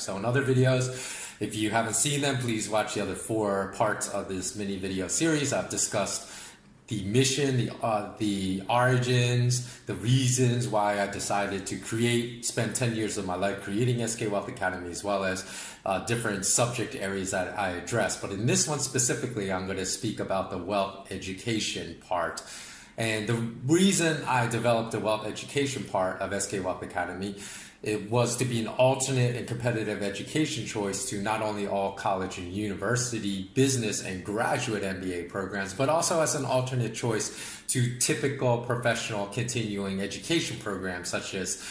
So in other videos, if you haven't seen them, please watch the other 4 parts of this mini video series. I've discussed the mission, the origins, the reasons why I decided to spend 10 years of my life creating SK Wealth Academy, as well as different subject areas that I address. But in this one specifically, I'm going to speak about the wealth education part. And the reason I developed the wealth education part of SK Wealth Academy, it was to be an alternate and competitive education choice to not only all college and university, business and graduate MBA programs, but also as an alternate choice to typical professional continuing education programs, such as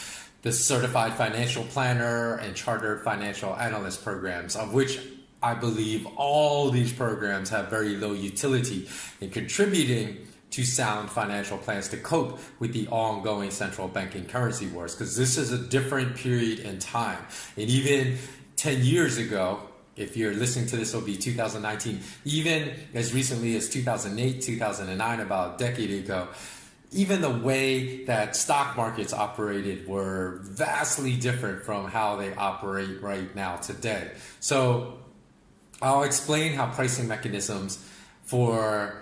the Certified Financial Planner and Chartered Financial Analyst programs, of which I believe all these programs have very low utility in contributing to sound financial plans to cope with the ongoing central banking currency wars, because this is a different period in time. And even 10 years ago, if you're listening to this, it'll be 2019, even as recently as 2008, 2009, about a decade ago, even the way that stock markets operated were vastly different from how they operate right now today. So I'll explain how pricing mechanisms for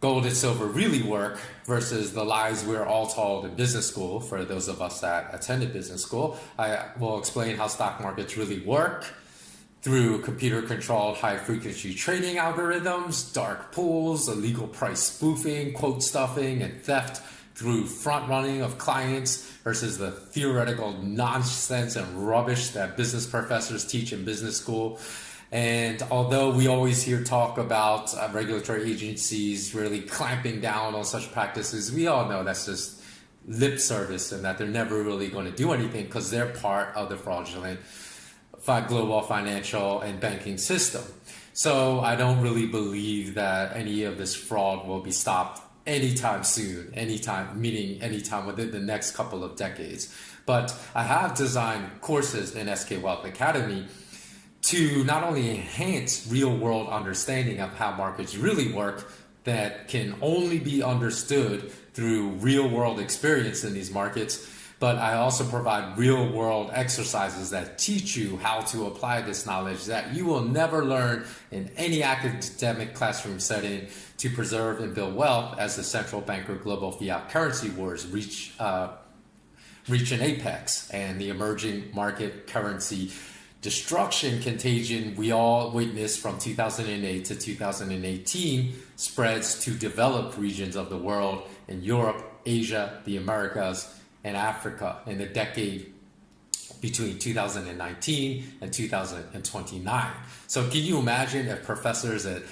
gold and silver really work versus the lies we're all told in business school. For those of us that attended business school, I will explain how stock markets really work through computer-controlled high-frequency trading algorithms, dark pools, illegal price spoofing, quote stuffing, and theft through front-running of clients versus the theoretical nonsense and rubbish that business professors teach in business school. And although we always hear talk about regulatory agencies really clamping down on such practices, we all know that's just lip service and that they're never really going to do anything because they're part of the fraudulent global financial and banking system. So I don't really believe that any of this fraud will be stopped anytime soon, meaning anytime within the next couple of decades. But I have designed courses in SK Wealth Academy to not only enhance real-world understanding of how markets really work that can only be understood through real-world experience in these markets, but I also provide real-world exercises that teach you how to apply this knowledge that you will never learn in any academic classroom setting to preserve and build wealth as the central banker global fiat currency wars reach an apex and the emerging market currency destruction contagion we all witnessed from 2008 to 2018 spreads to developed regions of the world in Europe, Asia, the Americas, and Africa in the decade between 2019 and 2029. So can you imagine if professors at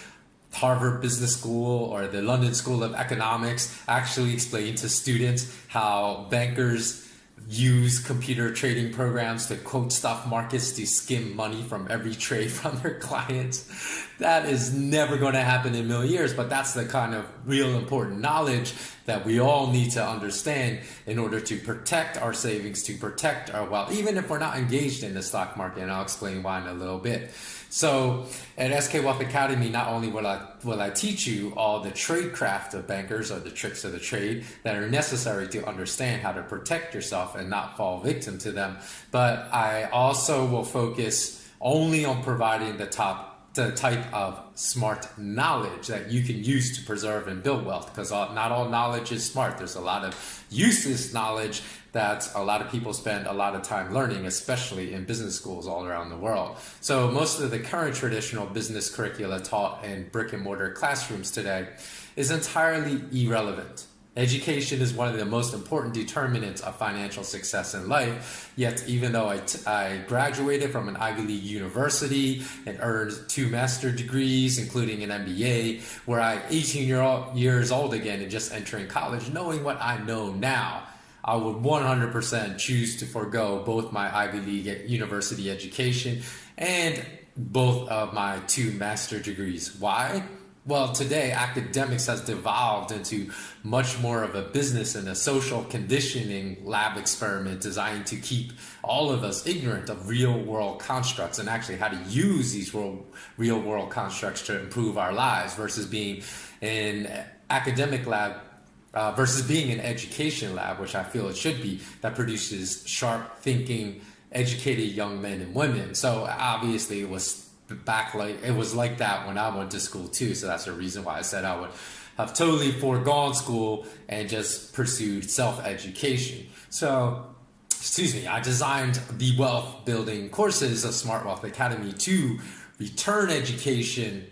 Harvard Business School or the London School of Economics actually explain to students how bankers use computer trading programs to quote stock markets to skim money from every trade from their clients? That is never going to happen in a million years, but that's the kind of real important knowledge that we all need to understand in order to protect our savings, to protect our wealth, even if we're not engaged in the stock market, and I'll explain why in a little bit. So at SK Wealth Academy, not only will I teach you all the trade craft of bankers or the tricks of the trade that are necessary to understand how to protect yourself and not fall victim to them, but I also will focus only on providing the type of smart knowledge that you can use to preserve and build wealth, because not all knowledge is smart. There's a lot of useless knowledge that a lot of people spend a lot of time learning, especially in business schools all around the world. So most of the current traditional business curricula taught in brick and mortar classrooms today is entirely irrelevant. Education is one of the most important determinants of financial success in life, yet even though I graduated from an Ivy League university and earned 2 master's degrees, including an MBA, where I 18 years old again and just entering college, knowing what I know now, I would 100% choose to forego both my Ivy League university education and both of my 2 master's degrees. Why? Well, today academics has devolved into much more of a business and a social conditioning lab experiment designed to keep all of us ignorant of real world constructs and actually how to use these real world constructs to improve our lives versus being an academic lab versus being an education lab, which I feel it should be, that produces sharp thinking educated young men and women. So obviously it was like that when I went to school too. So that's the reason why I said I would have totally foregone school and just pursued self-education. So, I designed the wealth building courses of Smart Wealth Academy to return education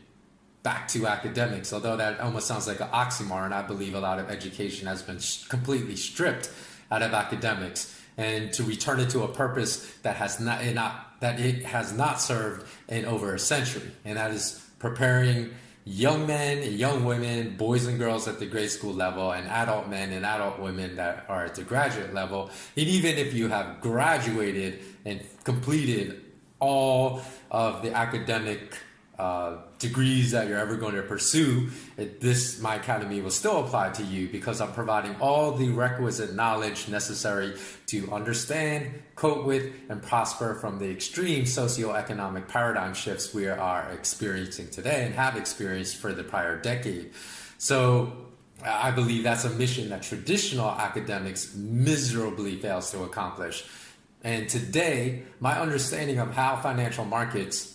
back to academics. Although that almost sounds like an oxymoron, I believe a lot of education has been completely stripped out of academics, and to return it to a purpose that it has not served in over a century, and that is preparing young men and young women, boys and girls at the grade school level, and adult men and adult women that are at the graduate level. And even if you have graduated and completed all of the academic degrees that you're ever going to pursue, my academy will still apply to you, because I'm providing all the requisite knowledge necessary to understand, cope with, and prosper from the extreme socioeconomic paradigm shifts we are experiencing today and have experienced for the prior decade. So I believe that's a mission that traditional academics miserably fails to accomplish. And today, my understanding of how financial markets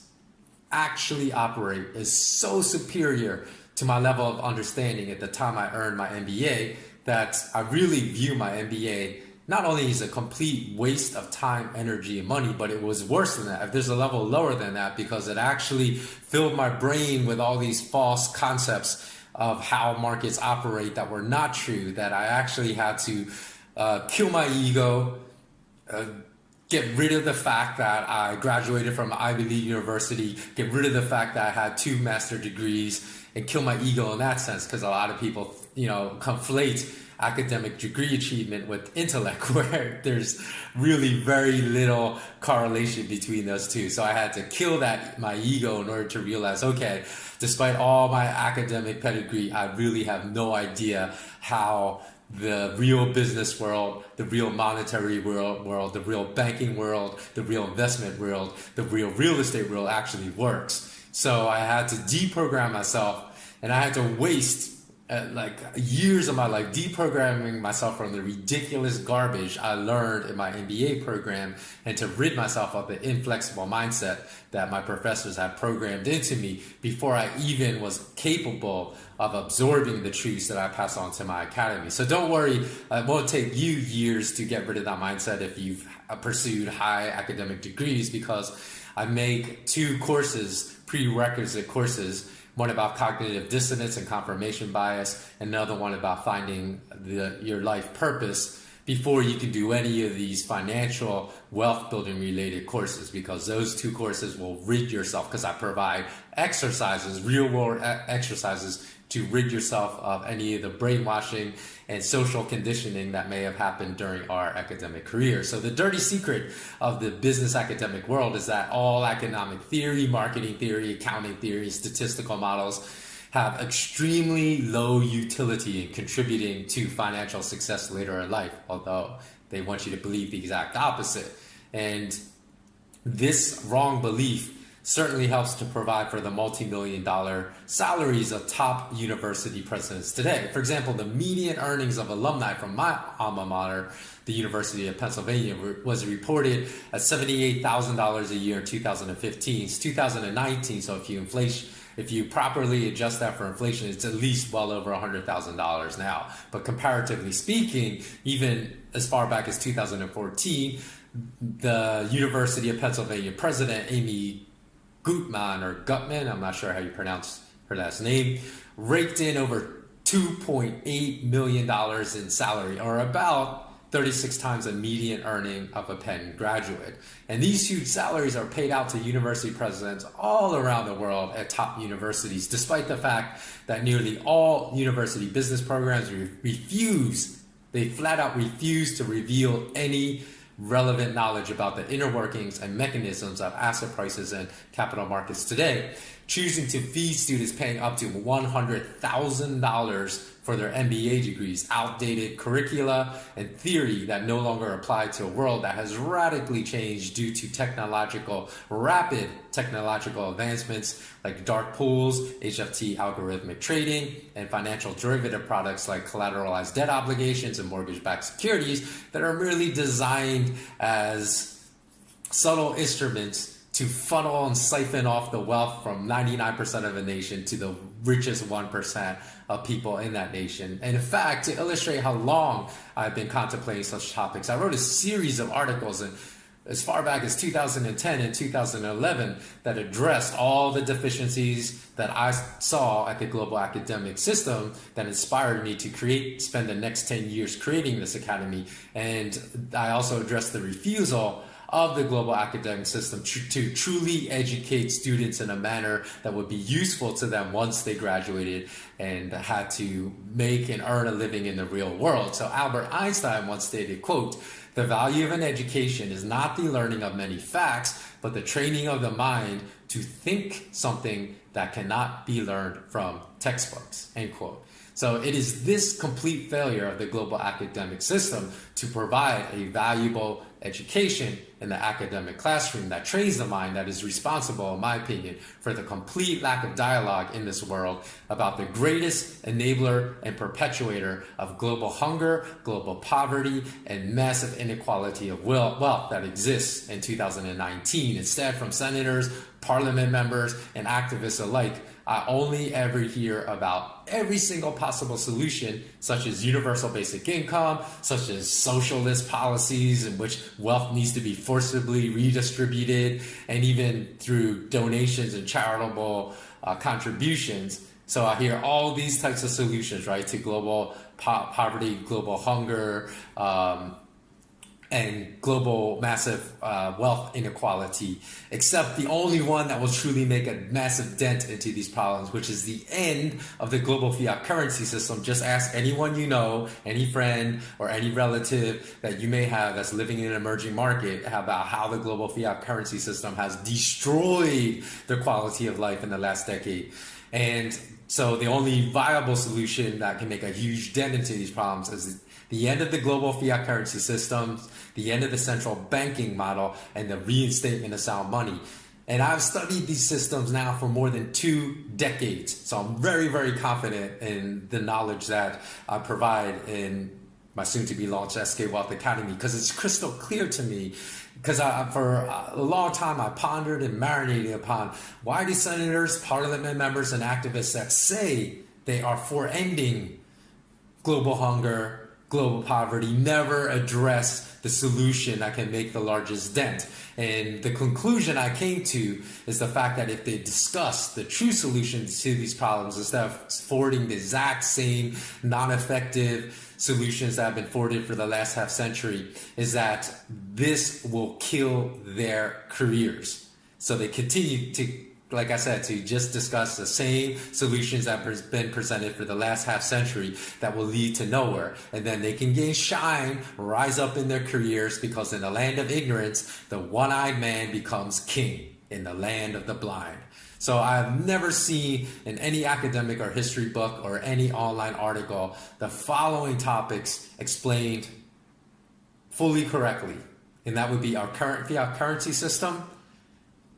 actually operate is so superior to my level of understanding at the time I earned my MBA that I really view my MBA not only as a complete waste of time, energy, and money, but it was worse than that. If there's a level lower than that, because it actually filled my brain with all these false concepts of how markets operate that were not true, that I actually had to kill my ego, get rid of the fact that I graduated from Ivy League University, get rid of the fact that I had 2 master's degrees, and kill my ego in that sense, because a lot of people, conflate academic degree achievement with intellect, where there's really very little correlation between those two. So I had to kill my ego in order to realize, okay, despite all my academic pedigree, I really have no idea how the real business world, the real monetary world, the real banking world, the real investment world, the real estate world actually works. So I had to deprogram myself, and I had to waste years of my life deprogramming myself from the ridiculous garbage I learned in my MBA program, and to rid myself of the inflexible mindset that my professors had programmed into me before I even was capable of absorbing the truths that I pass on to my academy. So don't worry, it won't take you years to get rid of that mindset if you've pursued high academic degrees, because I make 2 courses, prerequisite courses, one about cognitive dissonance and confirmation bias, another one about finding your life purpose, before you can do any of these financial wealth building related courses, because those 2 courses will rid yourself, because I provide exercises, real world exercises, to rid yourself of any of the brainwashing and social conditioning that may have happened during our academic career. So the dirty secret of the business academic world is that all economic theory, marketing theory, accounting theory, statistical models have extremely low utility in contributing to financial success later in life, although they want you to believe the exact opposite. And this wrong belief certainly helps to provide for the multi-million-dollar salaries of top university presidents today. For example, the median earnings of alumni from my alma mater, the University of Pennsylvania, was reported at $78,000 a year in 2015. It's 2019, so if you properly adjust that for inflation, it's at least well over $100,000 now. But comparatively speaking, even as far back as 2014, the University of Pennsylvania president, Amy Gutman, I'm not sure how you pronounce her last name, raked in over $2.8 million in salary, or about 36 times the median earning of a Penn graduate. And these huge salaries are paid out to university presidents all around the world at top universities, despite the fact that nearly all university business programs they flat out refuse to reveal any relevant knowledge about the inner workings and mechanisms of asset prices and capital markets today, choosing to feed students paying up to $100,000 for their MBA degrees, outdated curricula and theory that no longer apply to a world that has radically changed due to rapid technological advancements like dark pools, HFT algorithmic trading, and financial derivative products like collateralized debt obligations and mortgage-backed securities that are merely designed as subtle instruments to funnel and siphon off the wealth from 99% of a nation to the richest 1% of people in that nation. And in fact, to illustrate how long I've been contemplating such topics, I wrote a series of articles as far back as 2010 and 2011 that addressed all the deficiencies that I saw at the global academic system that inspired me to spend the next 10 years creating this academy. And I also addressed the refusal of the global academic system to truly educate students in a manner that would be useful to them once they graduated and had to make and earn a living in the real world. So Albert Einstein once stated, quote, "The value of an education is not the learning of many facts, but the training of the mind to think something that cannot be learned from textbooks," end quote. So it is this complete failure of the global academic system to provide a valuable education in the academic classroom that trains the mind that is responsible, in my opinion, for the complete lack of dialogue in this world about the greatest enabler and perpetuator of global hunger, global poverty, and massive inequality of wealth that exists in 2019. Instead, from senators, parliament members, and activists alike, I only ever hear about every single possible solution, such as universal basic income, such as socialist policies in which wealth needs to be forcibly redistributed, and even through donations and charitable contributions. So I hear all these types of solutions, right, to global poverty, global hunger, and global massive wealth inequality, except the only one that will truly make a massive dent into these problems, which is the end of the global fiat currency system. Just ask anyone you know, any friend or any relative that you may have that's living in an emerging market about how the global fiat currency system has destroyed the quality of life in the last decade. And so the only viable solution that can make a huge dent into these problems is the end of the global fiat currency system, the end of the central banking model, and the reinstatement of sound money. And I've studied these systems now for more than 2 decades. So I'm very, very confident in the knowledge that I provide in my soon-to-be launched SK Wealth Academy, because it's crystal clear to me. Because for a long time, I pondered and marinated upon why do senators, parliament members, and activists that say they are for ending global hunger, global poverty, never address the solution that can make the largest dent. And the conclusion I came to is the fact that if they discuss the true solutions to these problems instead of forwarding the exact same non-effective solutions that have been forwarded for the last half century, is that this will kill their careers. So they continue to, like I said, to just discuss the same solutions that have been presented for the last half century that will lead to nowhere. And then they can gain shine, rise up in their careers, because in the land of ignorance, the one-eyed man becomes king in the land of the blind. So I've never seen in any academic or history book or any online article the following topics explained fully correctly. And that would be our current fiat currency system,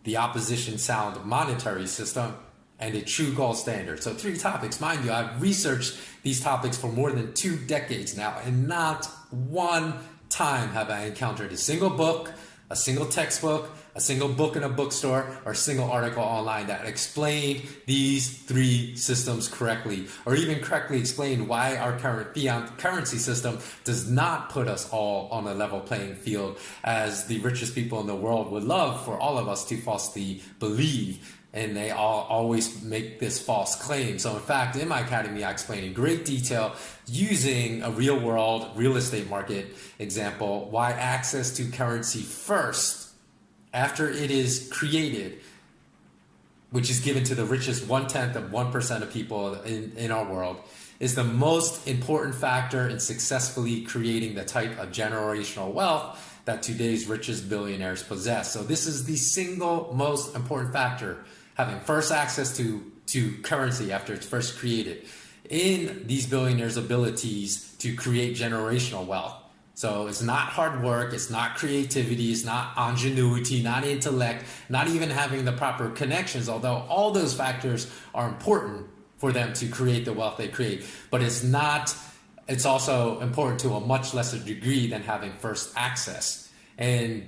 the opposition sound monetary system, and the true gold standard. So 3 topics. Mind you, I've researched these topics for more than 2 decades now, and not one time have I encountered a single book, a single textbook, a single book in a bookstore, or a single article online that explained these 3 systems correctly, or even correctly explained why our current fiat currency system does not put us all on a level playing field, as the richest people in the world would love for all of us to falsely believe. And they all always make this false claim. So in fact, in my academy, I explain in great detail, using a real world real estate market example, why access to currency first, after it is created, which is given to the richest 1/10 of 1% of people in our world, is the most important factor in successfully creating the type of generational wealth that today's richest billionaires possess. So this is the single most important factor, having first access to currency after it's first created, in these billionaires' abilities to create generational wealth. So it's not hard work, it's not creativity, it's not ingenuity, not intellect, not even having the proper connections, although all those factors are important for them to create the wealth they create. But it's also important to a much lesser degree than having first access. And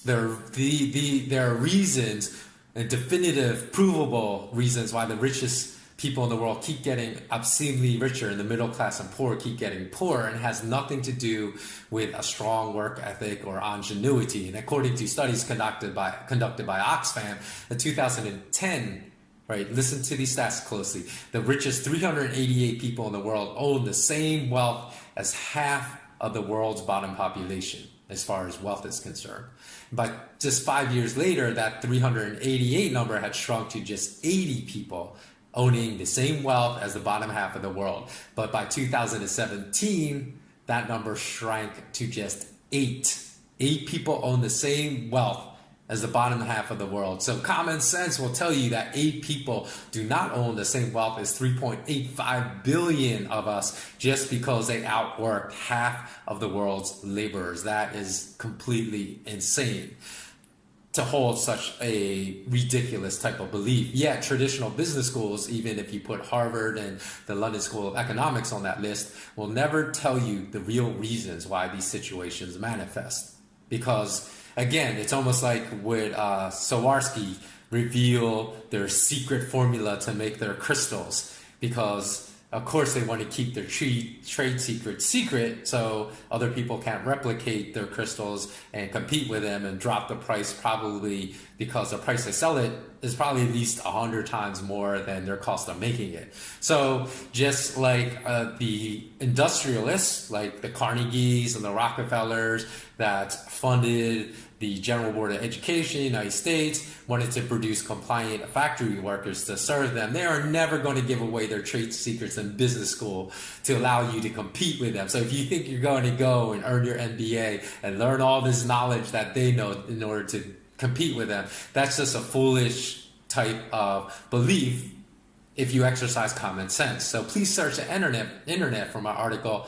there are reasons and definitive, provable reasons why the richest people in the world keep getting obscenely richer and the middle class and poor keep getting poorer, and has nothing to do with a strong work ethic or ingenuity. And according to studies conducted by Oxfam in 2010, right, listen to these stats closely, the richest 388 people in the world own the same wealth as half of the world's bottom population as far as wealth is concerned. But just 5 years later, that 388 number had shrunk to just 80 people owning the same wealth as the bottom half of the world. But by 2017, that number shrank to just 8. 8 people own the same wealth as the bottom half of the world. So common sense will tell you that 8 people do not own the same wealth as 3.85 billion of us just because they outworked half of the world's laborers. That is completely insane to hold such a ridiculous type of belief. Yet traditional business schools, even if you put Harvard and the London School of Economics on that list, will never tell you the real reasons why these situations manifest. Because again, it's almost like would Swarovski reveal their secret formula to make their crystals, because of course they want to keep their trade secret so other people can't replicate their crystals and compete with them and drop the price, probably because the price they sell it is probably at least 100 times more than their cost of making it. So just like the industrialists, like the Carnegies and the Rockefellers that funded the General Board of Education in the United States, wanted to produce compliant factory workers to serve them, they are never going to give away their trade secrets in business school to allow you to compete with them. So if you think you're going to go and earn your MBA and learn all this knowledge that they know in order to compete with them, that's just a foolish type of belief if you exercise common sense. So please search the internet for my article.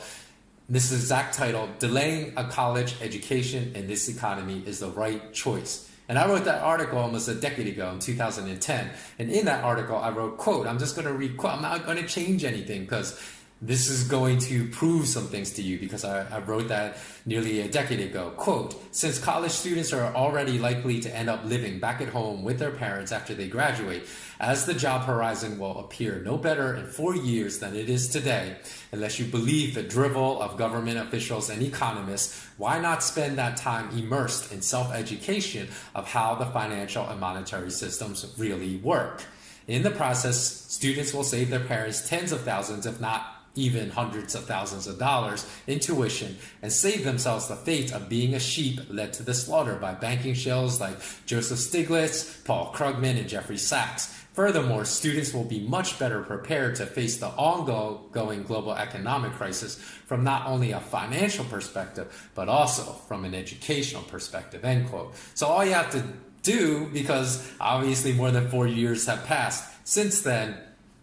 This is exact title, Delaying a College Education in This Economy is the Right Choice. And I wrote that article almost a decade ago in 2010. And in that article, I wrote, quote, I'm just going to read, quote, I'm not going to change anything because this is going to prove some things to you, because I wrote that nearly a decade ago. Quote, since college students are already likely to end up living back at home with their parents after they graduate, as the job horizon will appear no better in 4 years than it is today, unless you believe the drivel of government officials and economists, why not spend that time immersed in self-education of how the financial and monetary systems really work? In the process, students will save their parents tens of thousands, if not even hundreds of thousands of dollars in tuition, and save themselves the fate of being a sheep led to the slaughter by banking shills like Joseph Stiglitz, Paul Krugman, and Jeffrey Sachs. Furthermore, students will be much better prepared to face the ongoing global economic crisis from not only a financial perspective, but also from an educational perspective, end quote. So all you have to do, because obviously more than 4 years have passed since then,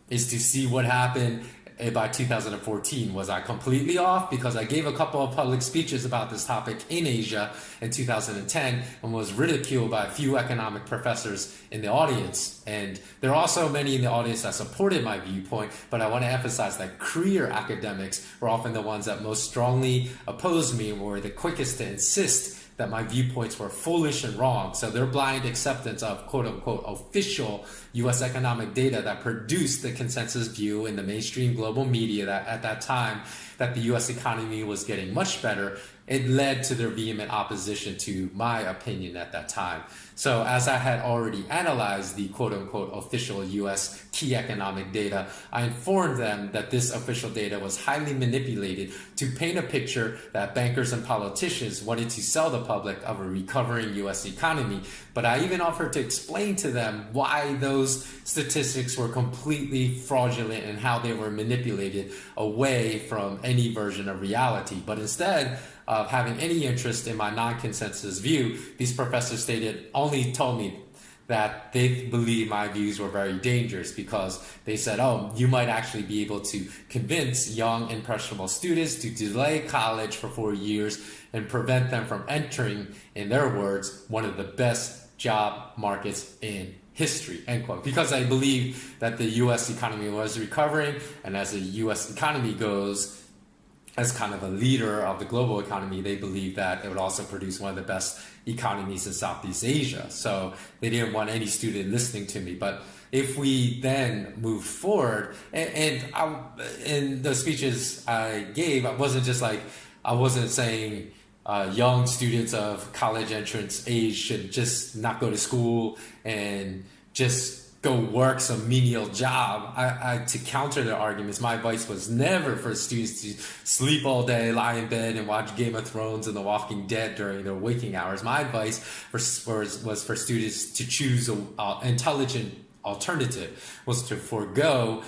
is to see what happened by 2014. Was I completely off? Because I gave a couple of public speeches about this topic in Asia in 2010 and was ridiculed by a few economic professors in the audience. And there are also many in the audience that supported my viewpoint, but I want to emphasize that career academics were often the ones that most strongly opposed me and were the quickest to insist that my viewpoints were foolish and wrong. So their blind acceptance of quote unquote official US economic data that produced the consensus view in the mainstream global media that at that time that the US economy was getting much better, it led to their vehement opposition to my opinion at that time. So as I had already analyzed the quote unquote official US key economic data, I informed them that this official data was highly manipulated to paint a picture that bankers and politicians wanted to sell the public of a recovering US economy. But I even offered to explain to them why those statistics were completely fraudulent and how they were manipulated away from any version of reality. But instead of having any interest in my non-consensus view, these professors only told me that they believe my views were very dangerous, because they said, oh, you might actually be able to convince young, impressionable students to delay college for 4 years and prevent them from entering, in their words, one of the best job markets in history, end quote. Because I believe that the US economy was recovering, and as the US economy goes, as kind of a leader of the global economy, they believed that it would also produce one of the best economies in Southeast Asia. So they didn't want any student listening to me. But if we then move forward, in the speeches I gave, I wasn't saying young students of college entrance age should just not go to school and just go work some menial job. To counter their arguments, my advice was never for students to sleep all day, lie in bed, and watch Game of Thrones and The Walking Dead during their waking hours. My advice was for students to choose an intelligent alternative, was to forego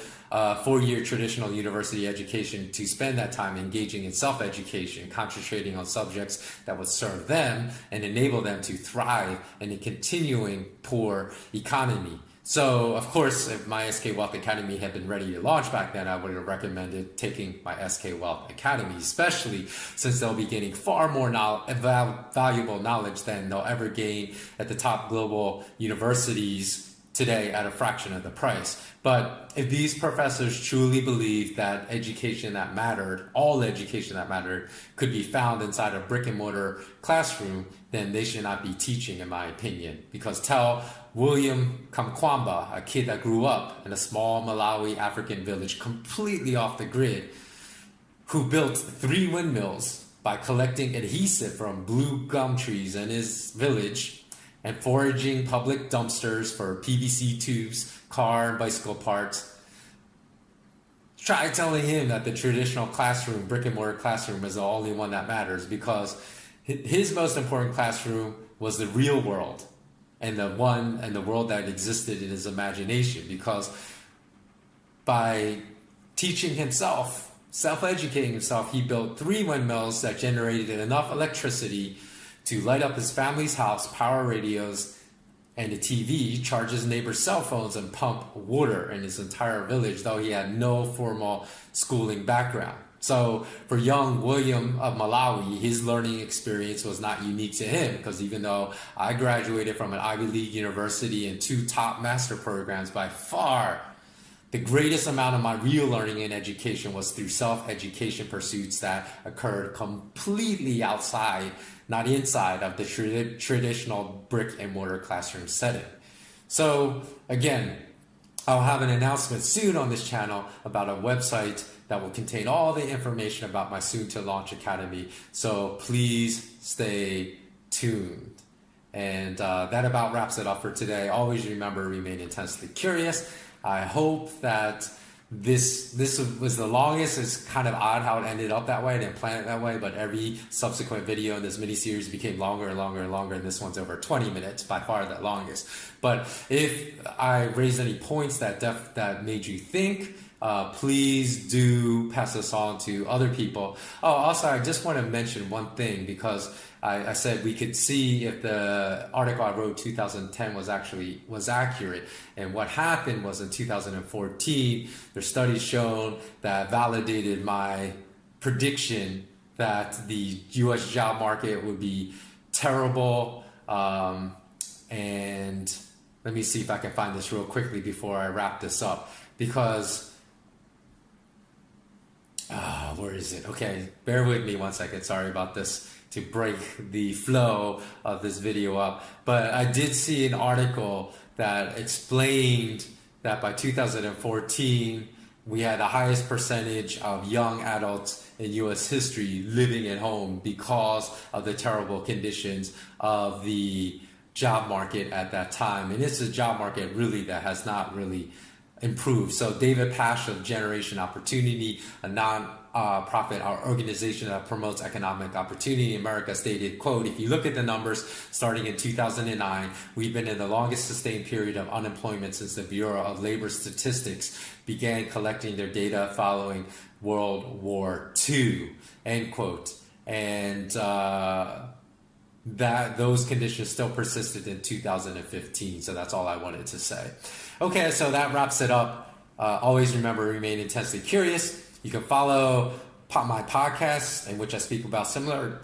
four-year traditional university education to spend that time engaging in self-education, concentrating on subjects that would serve them and enable them to thrive in a continuing poor economy. So, of course, if my SK Wealth Academy had been ready to launch back then, I would have recommended taking my SK Wealth Academy, especially since they'll be gaining far more valuable knowledge than they'll ever gain at the top global universities today at a fraction of the price. But if these professors truly believe that education that mattered, all education that mattered, could be found inside a brick and mortar classroom, then they should not be teaching, in my opinion. Because tell William Kamkwamba, a kid that grew up in a small Malawi African village completely off the grid, who built 3 windmills by collecting adhesive from blue gum trees in his village and foraging public dumpsters for PVC tubes, car and bicycle parts. Try telling him that the traditional classroom, brick and mortar classroom, is the only one that matters, because his most important classroom was the real world and the world that existed in his imagination. Because by teaching himself, self-educating himself, he built 3 windmills that generated enough electricity to light up his family's house, power radios, and a TV, charge his neighbor's cell phones, and pump water in his entire village, though he had no formal schooling background. So for young William of Malawi, his learning experience was not unique to him, because even though I graduated from an Ivy League university and 2 top master programs, by far the greatest amount of my real learning and education was through self-education pursuits that occurred completely outside, not inside, of the traditional brick and mortar classroom setting. So again, I'll have an announcement soon on this channel about a website that will contain all the information about my soon to launch academy. So please stay tuned. And that about wraps it up for today. Always remember, remain intensely curious. I hope that this was the longest. It's kind of odd how it ended up that way. I didn't plan it that way, but every subsequent video in this mini-series became longer and longer and longer, and this one's over 20 minutes, by far the longest. But if I raised any points that made you think, please do pass this on to other people. Oh, also, I just want to mention one thing, because I said we could see if the article I wrote 2010 was accurate. And what happened was, in 2014, there's studies shown that validated my prediction that the U.S. job market would be terrible. And let me see if I can find this real quickly before I wrap this up, because where is it? Okay, bear with me one second. Sorry about this, to break the flow of this video up. But I did see an article that explained that by 2014, we had the highest percentage of young adults in U.S. history living at home because of the terrible conditions of the job market at that time. And it's a job market really that has not really improved. So David Pash of Generation Opportunity, a non-profit organization that promotes economic opportunity in America, stated, quote, "If you look at the numbers starting in 2009, we've been in the longest sustained period of unemployment since the Bureau of Labor Statistics began collecting their data following World War II," end quote. And that those conditions still persisted in 2015. So that's all I wanted to say. Okay, so that wraps it up. Always remember, remain intensely curious. You can follow my podcast, in which I speak about similar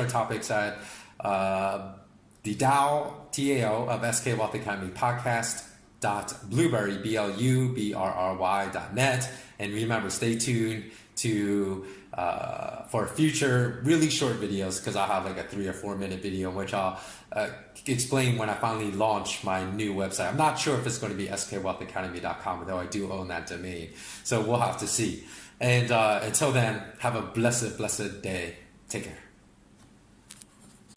topics at the TAO of SK Wealth Academy podcast blueberry, BLUBRRY.net. And remember, stay tuned to for future really short videos, because I'll have like a 3 or 4 minute video in which I'll explain when I finally launch my new website. I'm not sure if it's going to be skwealthacademy.com, though I do own that domain. So we'll have to see. And until then, have a blessed day. Take care.